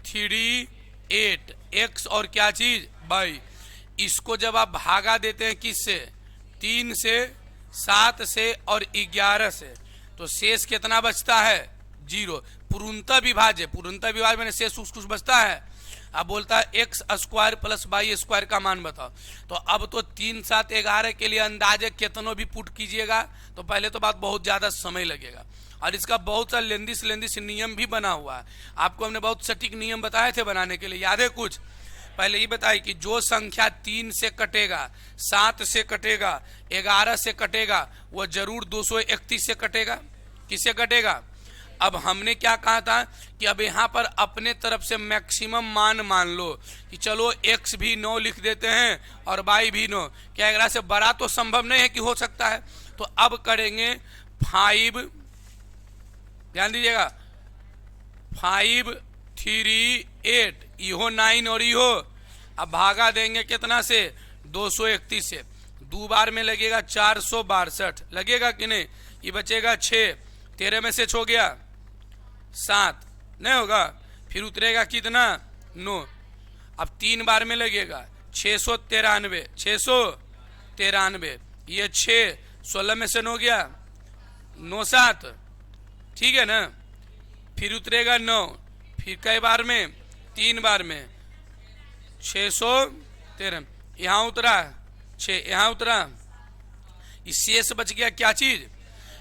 3 8 x और क्या चीज? y। इसको जब आप भागा देते हैं किससे? 3 से, 7 से और 11 से, तो शेष कितना बचता है? 0। पूर्णतः विभाज्य, पूर्णतः विभाज्य मैंने शेष कुछ बचता है। अब बोलता है X square plus Y square का मान बताओ। तो अब तो 3, 7, 11 के लिए अंदाजे कितनों भी पुट कीजिएगा तो पहले तो बात बहुत ज्यादा समय लगेगा, और इसका बहुत सा लेंदिस नियम भी बना हुआ है। आपको हमने बहुत सटीक नियम बताए थे बनाने के लिए, याद है कुछ? पहले ये बताइए कि जो संख्या 3 से कटेगा, 7 से कटेगा, 11 से कटेगा, वह जरूर 231 से कटेगा। किससे कटेगा? अब हमने क्या कहा था कि अब यहाँ पर अपने तरफ से मैक्सिमम मान मान लो कि चलो x भी 9 लिख देते हैं और y भी 9। क्या 11 से बड़ा तो संभव नहीं है कि हो सकता है। तो अब करेंगे 5, ध्यान दीजिएगा, 5, 3, 8, इहो 9 और इहो। अब भागा देंगे कितना से? 231 से। 2 बार में लगेगा 462, लगेगा कि नहीं? ये बचेगा 6, 13 में से छो गया 7, नहीं होगा। फिर उतरेगा कितना? 9। अब 3 बार में लगेगा 693, 693, ये 6, 16 में से 9 गया 9, 7, ठीक है ना। फिर उतरेगा 9, फिर कई बार में? 3 बार में 613, यहाँ उतरा 6, यहाँ उतरा, इस शेष बच गया क्या चीज?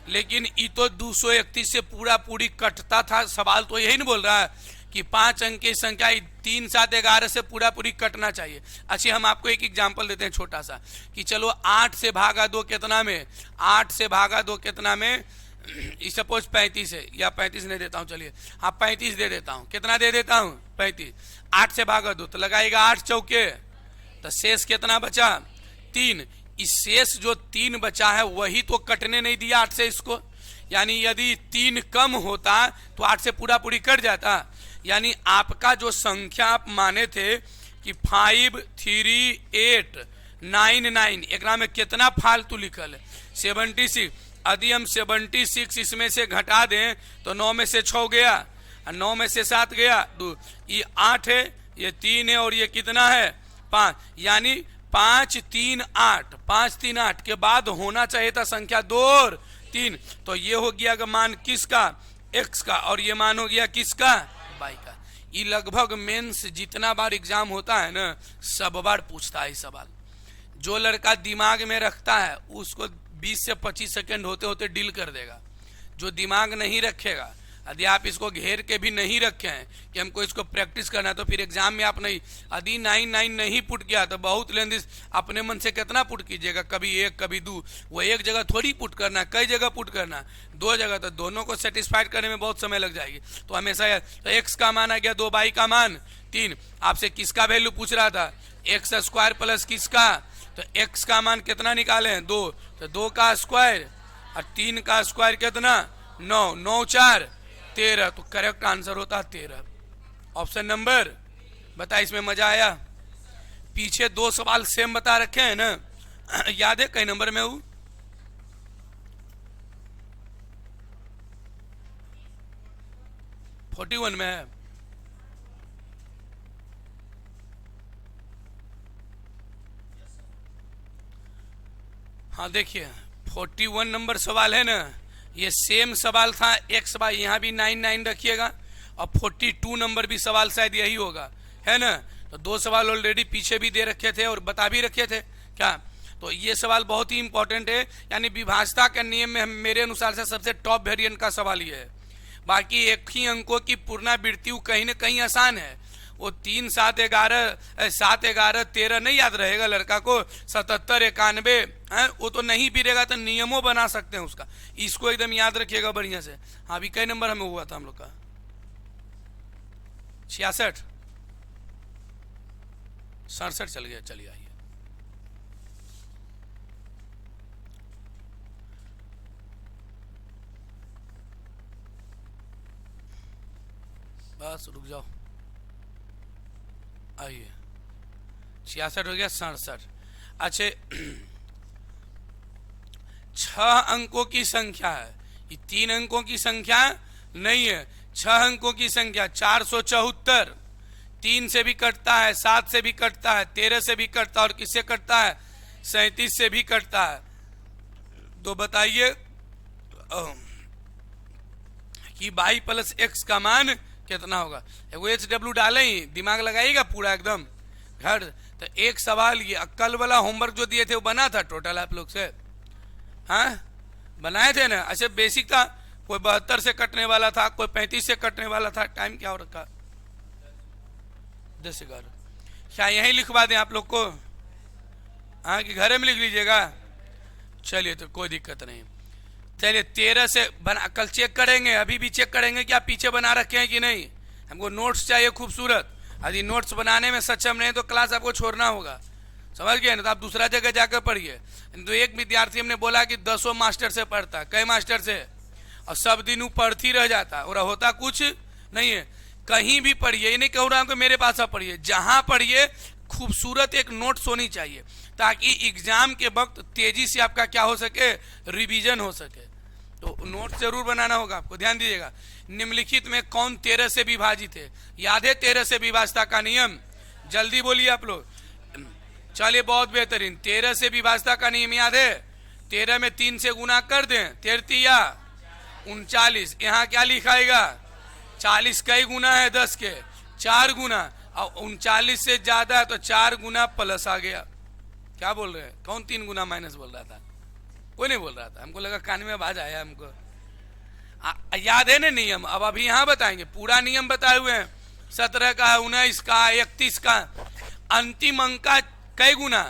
लेकिन ये तो 231 से पूरा पूरी कटता था। सवाल तो यही नहीं बोल रहा है कि 5 अंक की संख्या 3, 7, 11 से पूरा पूरी कटना चाहिए। अच्छा, हम आपको एक एग्जांपल देते हैं छोटा सा कि चलो 8 से भागा 2 कितना में? 8 से भागा 2 कितना में? सपोज 35 है, या 35 नहीं देता हूँ, चलिए हाँ 35 दे देता हूँ। कितना दे देता हूँ? 35। 8 से भागा 2 तो लगाएगा 8 चौके, तो शेष कितना बचा? 3। इस शेष जो 3 बचा है वही तो कटने नहीं दिया 8 से इसको। यानी यदि 3 कम होता तो 8 से पूरा पूरी कट जाता। यानी आपका जो संख्या आप माने थे कि 5, 3, 8, 9, 9, एक में कितना फालतू लिखल है? 76। यदि हम 76 इसमें से घटा दें तो 9 में से 6 गया, 9 में से 7 गया 2, ये 8 है, ये 3 है, और ये कितना है? 5। यानी 5, 3, 8, 5, 3, 8 के बाद होना चाहिए था संख्या 2 और 3। तो ये हो गया मान किसका? x का, और ये मान हो गया किसका? y का। ये लगभग मेंस जितना बार एग्जाम होता है ना, सब बार पूछता है सवाल। जो लड़का दिमाग में रखता है उसको 20 से 25 सेकंड होते होते डील कर देगा। जो दिमाग नहीं रखेगा, यदि आप इसको घेर के भी नहीं रखे हैं कि हमको इसको प्रैक्टिस करना है, तो फिर एग्जाम में आप नहीं, यदि 9, 9 नहीं पुट किया तो बहुत लेंदी अपने मन से कितना पुट कीजिएगा? कभी 1, कभी 2। वो एक जगह थोड़ी पुट करना, कई जगह पुट करना, 2 जगह, तो दोनों को सेटिस्फाइड करने में बहुत समय लग जाएगी। तो हमेशा तो x का मान आ गया 2, y का मान 3। आपसे किसका वैल्यू पूछ रहा था? एक्स स्क्वायर प्लस किसका? तो x का मान कितना निकाले? 2, तो 2 का स्क्वायर और 3 का स्क्वायर कितना? 9, 9, 4, 13। तो करेक्ट आंसर होता है 13, ऑप्शन नंबर। बता, इसमें मजा आया? पीछे 2 सवाल सेम बता रखे हैं ना, याद है कई नंबर में हूं? फोर्टी 41 में है। हाँ देखिए 41 नंबर सवाल है ना, ये सेम सवाल था एक्स वाई, यहाँ भी 9, 9 रखिएगा, और 42 नंबर भी सवाल शायद यही होगा, है ना। तो 2 सवाल ऑलरेडी पीछे भी दे रखे थे और बता भी रखे थे क्या। तो ये सवाल बहुत ही इंपॉर्टेंट है। यानी विभाजता के नियम में मेरे अनुसार से सबसे टॉप वेरिएंट का सवाल ये है। बाकी एक ही अंकों की पुनरावृत्ति कहीं ना कहीं आसान है। वो 3, 7, 11, 7, 11, 13 नहीं याद रहेगा लड़का को, 77, 91 है, वो तो नहीं भी रहेगा तो नियमों बना सकते हैं उसका। इसको एकदम याद रखिएगा बढ़िया से। हाँ, अभी कई नंबर हमें हुआ था हम लोग का? 66, 67 चल गया। चलिए आइए, बस रुक जाओ, आइए 66 हो गया, 67। अच्छा 6 अंकों की संख्या है, ये 3 अंकों की संख्या नहीं है, 6 अंकों की संख्या 474। 3 से भी कटता है, 7 से भी कटता है, 13 से भी कटता है, और किससे कटता है? 37 से भी कटता है। तो बताइए कि वाई प्लस एक्स का मान कितना होगा। वो एच डब्ल्यू डालें ही, दिमाग लगाइएगा पूरा एकदम घर। तो एक सवाल ये कल वाला होमवर्क जो दिए थे वो बना था टोटल आप लोग से? हाँ बनाए थे ना? अच्छा बेसिक था, कोई 72 से कटने वाला था, कोई 35 से कटने वाला था। टाइम क्या हो रखा? 10:11। क्या यहीं लिखवा दें आप लोग को? हाँ कि घरे में लिख लीजिएगा? चलिए तो कोई दिक्कत नहीं। चलिए 13 से बना, कल चेक करेंगे, अभी भी चेक करेंगे कि आप पीछे बना रखे हैं कि नहीं। हमको नोट्स चाहिए खूबसूरत। यदि नोट्स बनाने में सक्षम नहीं तो क्लास आपको छोड़ना होगा, समझ गए ना? तो आप दूसरा जगह जाकर पढ़िए। तो एक विद्यार्थी हमने बोला कि 10 मास्टर से पढ़ता, कई मास्टर से, और सब दिन वो पढ़ती रह जाता और होता कुछ नहीं है। कहीं भी पढ़िए, ये नहीं कह रहा हूं कि मेरे पास आप पढ़िए, जहां पढ़िए खूबसूरत एक नोट्स होनी चाहिए ताकि एग्जाम के वक्त तेजी से आपका क्या हो सके, रिवीजन हो सके। तो नोट जरूर बनाना होगा आपको, ध्यान दीजिएगा। निम्नलिखित में कौन 13 से विभाजित है? याद है 13 से विभाजता का नियम? जल्दी बोलिए आप लोग। चलिए बहुत बेहतरीन। 13 से विभाजता का नियम याद है? 13 में 3 से गुना कर दें, 13 या 39। यहाँ क्या लिखाएगा? 40 कई गुना है 10 के? 4 गुना। और 39 से ज्यादा है तो 4 गुना प्लस आ गया। क्या बोल रहे हैं? कौन 3 गुना माइनस बोल रहा था? कोई नहीं बोल रहा था, हमको लगा कान में आवाज आया हमको। याद है ना नियम? अब अभी यहाँ बताएंगे, पूरा नियम बताए हुए हैं। 17 का, 19 का, 31 का। अंतिम अंक का कई गुना?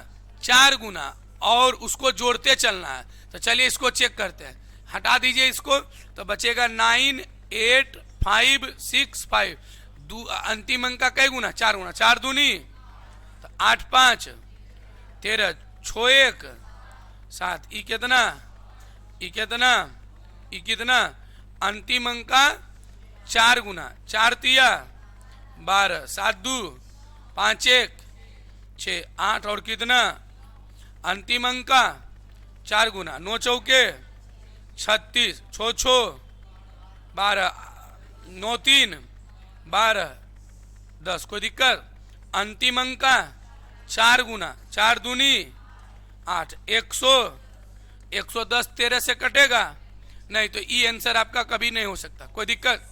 4 गुना, और उसको जोड़ते चलना है। तो चलिए इसको चेक करते हैं। हटा दीजिए इसको, तो बचेगा 9, 8, 5, 6, 5। अंतिम अंक का कई गुना? 4 गुना। 4 दूनी तो 8, 5, 13, 6, 1, 7। ई कितना? ई कितना? ई कितना? अंतिम अंक का 4 गुना। 4 तिया 12, 7 2, 5 1, 6, 8, और कितना? अंतिम अंक का 4 गुना। 9 चौके 36, 6 6 12, 9 3 12, 10। कोई दिक्कत? अंतिम अंक का 4 गुना। 4 दूनी 8, 100। 110 13 से कटेगा नहीं, तो ई आंसर आपका कभी नहीं हो सकता। कोई दिक्कत?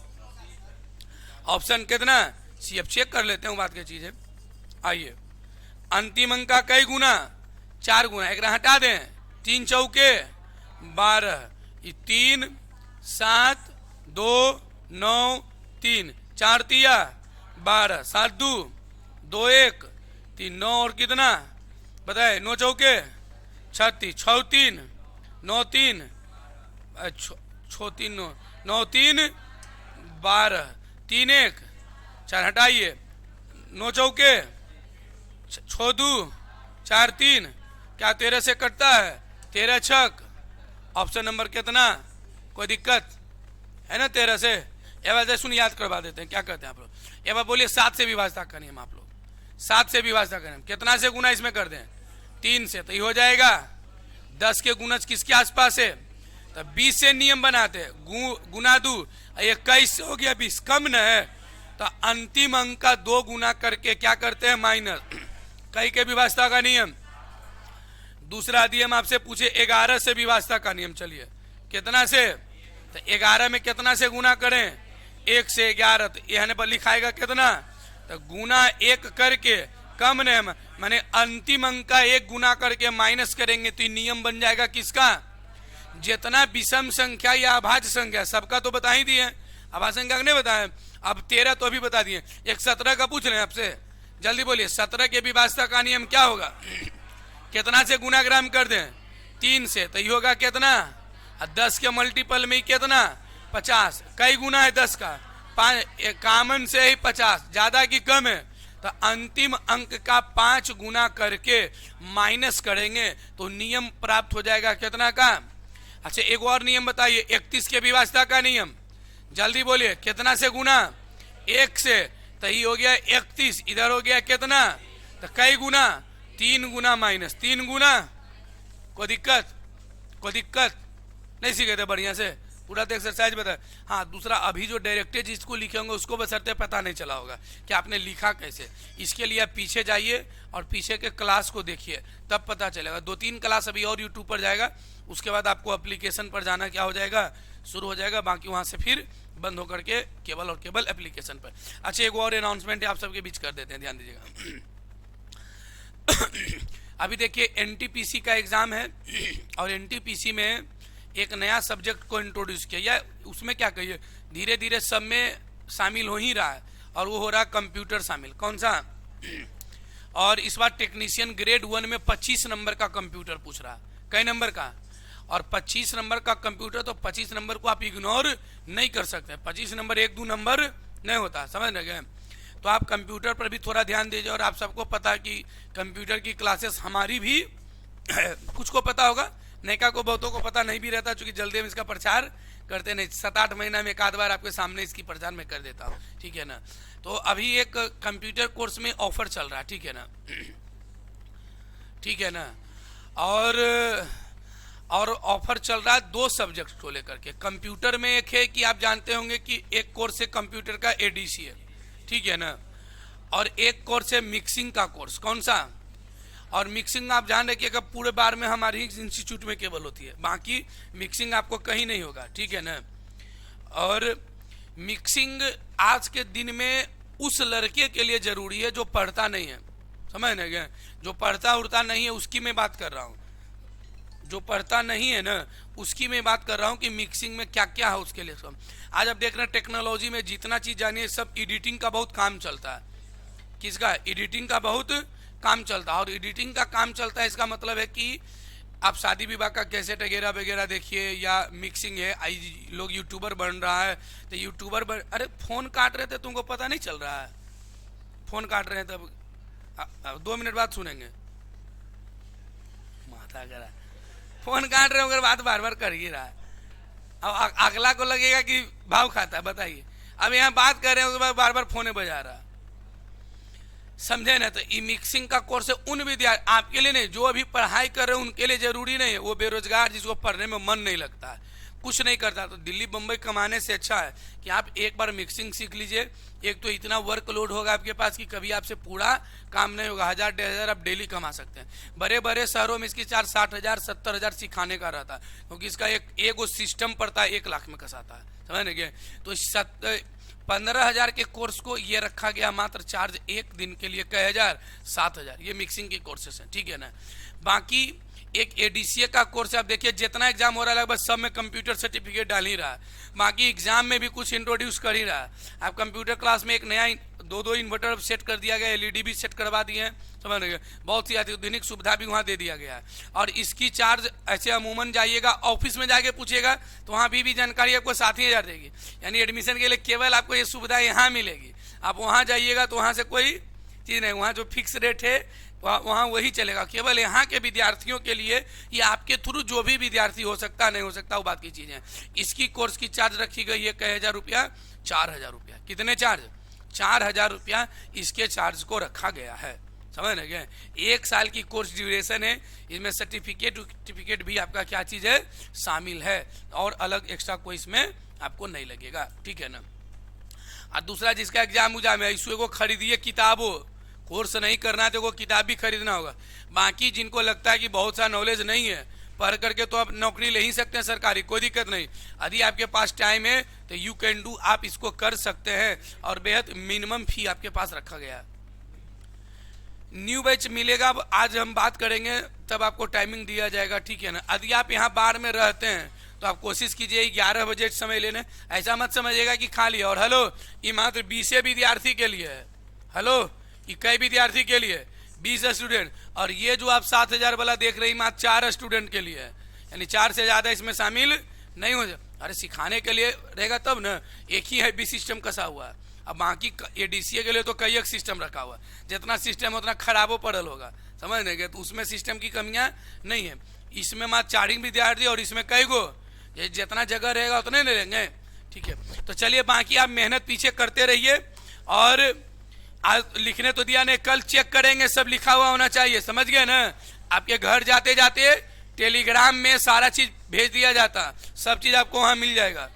ऑप्शन कितना? सी। अब चेक कर लेते हैं, बात की चीज है। आइए, अंतिम अंक का कई गुना? 4 गुना। एक हटा दें, 3 चौके 12, 3 7 2 9 3, 4 तिया 12, 7 2 2 1 3, 9 और कितना बताए? 9 चौके 36, 6 3 9 3 6 3 9 9 3 12, 3 1 4। हटाइए, 9 चौके 6 2 4 3। क्या 13 से कटता है? 13 छक। ऑप्शन नंबर कितना? कोई दिक्कत है ना? 13 से। एक बार सुन, याद करवा देते हैं। क्या करते हैं आप लोग? एक बार बोलिए 7 से विभाजता का नियम। आप लोग 7 से विभाजता का नियम कितना से गुना इसमें कर दें? 3 से। तो ये हो जाएगा 10 के गुणज किसके आसपास है? तो 20 से नियम बनाते हैं, गुना 2, 21 से हो गया 20, कम न है। तो अंतिम अंक का 2 गुना करके क्या करते हैं? माइनस। कई के विभाजता का नियम। दूसरा नियम आपसे पूछे 11 से विभाजता का नियम। चलिए कितना से? तो 11 में कितना से गुना करें? 1 से 11। तो यहाँ पर लिखाएगा कितना? तो गुना 1 करके, कम ने माने अंतिम अंक का 1 गुना करके माइनस करेंगे तो नियम बन जाएगा किसका? जितना विषम संख्या या अभाज्य संख्या, सबका तो बता ही दिए, अभाज्य संख्या नहीं बताए। अब 13 तो अभी बता दिए। एक 17 का पूछ रहे हैं आपसे, जल्दी बोलिए। 17 के विभाजता का नियम क्या होगा? कितना से गुणाग्राम कर दें? 3 से। तो ये होगा कितना? 10 के मल्टीपल में कितना? 50। कई गुना है 10 का? 5। कामन से ही 50, ज्यादा की कम है? तो अंतिम अंक का 5 गुना करके माइनस करेंगे तो नियम प्राप्त हो जाएगा कितना का? अच्छा एक और नियम बताइए, 31 के विभाजता का नियम। जल्दी बोलिए, कितना से गुना? 1 से। तो ये हो गया 31। इधर हो गया कितना? तो कई गुना? 3 गुना माइनस 3 गुना। कोई दिक्कत? कोई दिक्कत नहीं? सीखे थे बढ़िया से? पूरा तो एक्सरसाइज बता। हाँ, दूसरा अभी जो डायरेक्टेड जिसको लिखे होंगे उसको बशर्ते पता नहीं चला होगा कि आपने लिखा कैसे। इसके लिए आप पीछे जाइए और पीछे के क्लास को देखिए, तब पता चलेगा। 2-3 क्लास अभी और यूट्यूब पर जाएगा, उसके बाद आपको एप्लीकेशन पर जाना क्या हो जाएगा, शुरू हो जाएगा। बाकी वहाँ से फिर बंद होकर के केवल और केवल एप्लीकेशन पर। अच्छा, एक और अनाउंसमेंट आप सबके बीच कर देते हैं, ध्यान दीजिएगा। अभी देखिए एनटीपीसी का एग्जाम है और एनटीपीसी में एक नया सब्जेक्ट को इंट्रोड्यूस किया, या उसमें क्या कहिए, धीरे धीरे सब में शामिल हो ही रहा है, और वो हो रहा है कंप्यूटर शामिल। कौन सा? और इस बार टेक्नीशियन ग्रेड 1 में 25 नंबर का कंप्यूटर पूछ रहा है। कई नंबर का? और 25 नंबर का कंप्यूटर, तो 25 नंबर को आप इग्नोर नहीं कर सकते। 25 नंबर 1-2 नंबर नहीं होता, समझ लगे? तो आप कंप्यूटर पर भी थोड़ा ध्यान दीजिए। और आप सबको पता है कि कंप्यूटर की क्लासेस हमारी भी कुछ को पता होगा, नैका को बहुतों को पता नहीं भी रहता, क्योंकि जल्दी हम इसका प्रचार करते नहीं। 7-8 महीना में एक आध बार आपके सामने इसकी प्रचार में कर देता हूँ, ठीक है ना। तो अभी एक कंप्यूटर कोर्स में ऑफर चल रहा है, ठीक है ना, ठीक है ना। और ऑफर चल रहा है 2 सब्जेक्ट को लेकर के। कंप्यूटर में एक है कि आप जानते होंगे कि एक कोर्स है कंप्यूटर का एडीसी है, ठीक है ना, और एक कोर्स है मिक्सिंग का कोर्स। कौन सा? और मिक्सिंग आप जान रखिएगा पूरे बार में हमारी इंस्टीट्यूट में केवल होती है, बाकी मिक्सिंग आपको कहीं नहीं होगा, ठीक है ना। और मिक्सिंग आज के दिन में उस लड़के के लिए जरूरी है जो पढ़ता नहीं है, समझ नहीं गए? जो पढ़ता उड़ता नहीं है उसकी मैं बात कर रहा हूँ, जो पढ़ता नहीं है ना उसकी मैं बात कर रहा हूँ कि मिक्सिंग में क्या क्या है उसके लिए सब। आज आप देख रहे हैं टेक्नोलॉजी में जितना चीज जानिए सब एडिटिंग का बहुत काम चलता है। किसका? एडिटिंग का बहुत काम चलता है। और एडिटिंग का काम चलता है इसका मतलब है कि आप शादी विवाह का कैसेट वगैरह वगैरह देखिए, या मिक्सिंग है, लोग यूट्यूबर बन रहा है तो यूट्यूबर अरे फोन काट रहे थे, तुमको पता नहीं चल रहा है? फोन काट रहे हैं तब 2 मिनट बाद सुनेंगे। माथा करा, फोन काट रहे हो अगर बात बार बार कर ही रहा है, अब अगला को लगेगा कि भाव खाता है। बताइए, अब यहाँ बात कर रहे हैं उसके बाद बार बार फोने बजा रहा है, समझे ना। तो ई मिक्सिंग का कोर्स है उन विद्यार्थी, आपके लिए नहीं, जो अभी पढ़ाई कर रहे हैं उनके लिए जरूरी नहीं है। वो बेरोजगार जिसको पढ़ने में मन नहीं लगता है, कुछ नहीं करता, तो दिल्ली बम्बई कमाने से अच्छा है कि आप एक बार मिक्सिंग सीख लीजिए। एक तो इतना वर्कलोड होगा आपके पास कि कभी आपसे पूरा काम नहीं होगा। 1000-1500 आप डेली कमा सकते हैं। बड़े बड़े शहरों में इसकी चार्ज 60,000-70,000 सिखाने का रहता है, क्योंकि इसका एक सिस्टम पड़ता है, 1 लाख में कसाता है, समझ नहीं? तो 15,000 के कोर्स को ये रखा गया मात्र चार्ज एक दिन के लिए, कई हजार 7,000। ये मिक्सिंग के कोर्सेस हैं, ठीक है ना। बाकी एक एडीसीए का कोर्स आप देखिए, जितना एग्जाम हो रहा है लगभग सब में कंप्यूटर सर्टिफिकेट डाल ही रहा है, बाकी एग्जाम में भी कुछ इंट्रोड्यूस कर ही रहा है। आप कंप्यूटर क्लास में एक नया 2 इन्वर्टर सेट कर दिया गया, एलईडी भी सेट करवा दिए हैं, समझ रहे? बहुत सी आधुनिक सुविधा भी वहाँ दे दिया गया है। और इसकी चार्ज ऐसे अमूमन जाइएगा ऑफिस में जाके पूछिएगा तो वहाँ भी जानकारी आपको 7,000 देगी। यानी एडमिशन के लिए केवल आपको ये सुविधा यहाँ मिलेगी। आप वहाँ जाइएगा तो वहाँ से कोई चीज़ नहीं, वहाँ जो फिक्स रेट है वहाँ वही चलेगा। केवल यहाँ के विद्यार्थियों के लिए, ये आपके थ्रू जो भी विद्यार्थी हो सकता नहीं हो सकता वो बात की चीज़ है। इसकी कोर्स की चार्ज रखी गई है कई हजार रुपया, 4,000 रुपया। कितने चार्ज? 4,000 रुपया इसके चार्ज को रखा गया है, समझ नहीं गए? 1 साल की कोर्स ड्यूरेशन है, इसमें सर्टिफिकेट भी आपका क्या चीज़ है, शामिल है, और अलग एक्स्ट्रा कोई इसमें आपको नहीं लगेगा, ठीक है ना। और दूसरा जिसका एग्जाम है इशू को खरीदिए किताबों, कोर्स नहीं करना है तो वो किताब भी खरीदना होगा। बाकी जिनको लगता है कि बहुत सा नॉलेज नहीं है, पढ़ करके तो आप नौकरी ले ही सकते हैं सरकारी, कोई दिक्कत नहीं। यदि आपके पास टाइम है तो यू कैन डू, आप इसको कर सकते हैं। और बेहद मिनिमम फी आपके पास रखा गया है। न्यू बैच मिलेगा, आज हम बात करेंगे तब आपको टाइमिंग दिया जाएगा, ठीक है ना। यदि आप यहाँ बार में रहते हैं तो आप कोशिश कीजिए 11 बजे समय लेने, ऐसा मत समझिएगा कि खाली। और हेलो, ये मात्र 20 विद्यार्थी के लिए है। हेलो, ये कई विद्यार्थी के लिए 20 स्टूडेंट, और ये जो आप 7,000 वाला देख रहे हैं मात्र 4 स्टूडेंट के लिए है, यानी 4 से ज्यादा इसमें शामिल नहीं हो जाए। अरे सिखाने के लिए रहेगा तब ना, एक ही है बी सिस्टम कसा हुआ है। अब बाकी एडीसीए के लिए तो कई एक सिस्टम रखा हुआ है, जितना सिस्टम उतना खराबो पड़ल होगा, समझ नहीं गए? तो उसमें सिस्टम की कमियां नहीं है। इसमें मात्र 4 विद्यार्थी, और इसमें कई गो, जितना जगह रहेगा उतने ले लेंगे, ठीक है। तो चलिए, बाकी आप मेहनत पीछे करते रहिए। और आज लिखने तो दिया नहीं, कल चेक करेंगे, सब लिखा हुआ होना चाहिए, समझ गए ना। आपके घर जाते जाते टेलीग्राम में सारा चीज भेज दिया जाता, सब चीज आपको वहां मिल जाएगा।